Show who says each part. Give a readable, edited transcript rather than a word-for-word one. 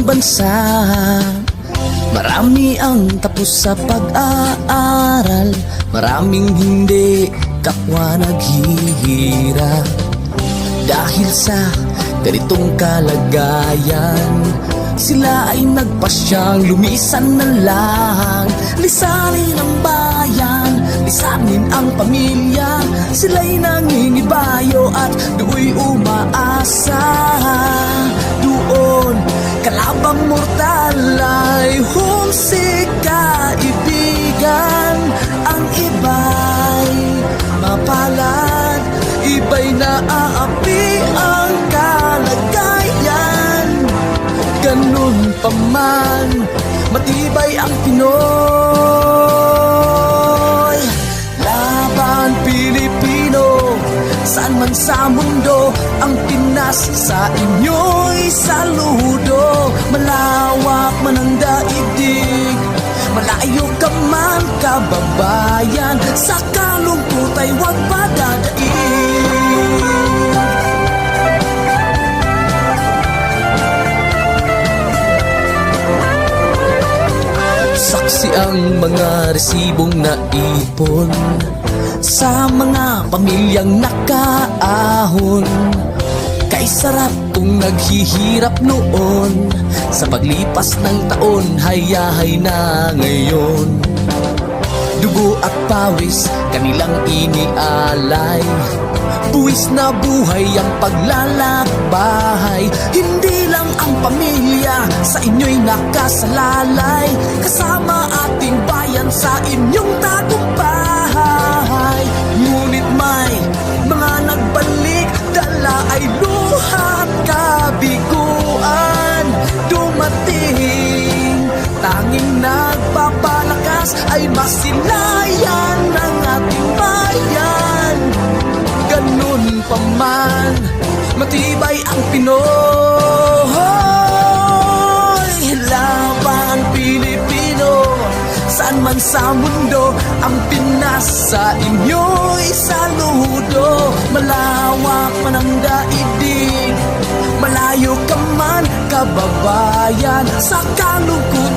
Speaker 1: bansa. Marami ang tapos sa pag-aaral, maraming hindi kapwa naghihirap. Dahil sa ganitong kalagayan, sila ay nagpasyang lumisan na lang. Lisanin ang bayan, lisanin ang pamilya. Sila'y nangingibayo at do'y umaasa. Doon, kalabang mortal ay humsik kaibigan. Ang iba'y mapalad, iba'y naaapi ang kalagayan. Ganun pa man, matibay ang Pinoy. Laban Pilipino, saan man sa mundo, ang Pinas sa inyo'y saludo. Malawak man ang daigdig, malayo ka man kababayan, sa kalungkot ay huwag padadaig. Saksi ang mga resibong naipon sa mga pamilyang nakaahon. Kay sarap kung naghihirap noon, sa paglipas ng taon, hayahay na ngayon. Dugo at pawis kanilang inialay, buwis na buhay ang paglalakbay. Hindi lang ang pamilya sa inyo'y nakasalalay, kasama ating bayan sa inyong tagumpay. Ngunit may mga nagbalik, dala ay luhat kabiguan. Dumating, tanging nagpapalakas ay masilayan ng ating bayan. Ganun pa man, matibay ang Pinoy. Laban Pilipino, saan man sa mundo, ang Pinas sa inyo'y saludo. Malawak man ang daigdig, malayo ka man kababayan, sa kalungkot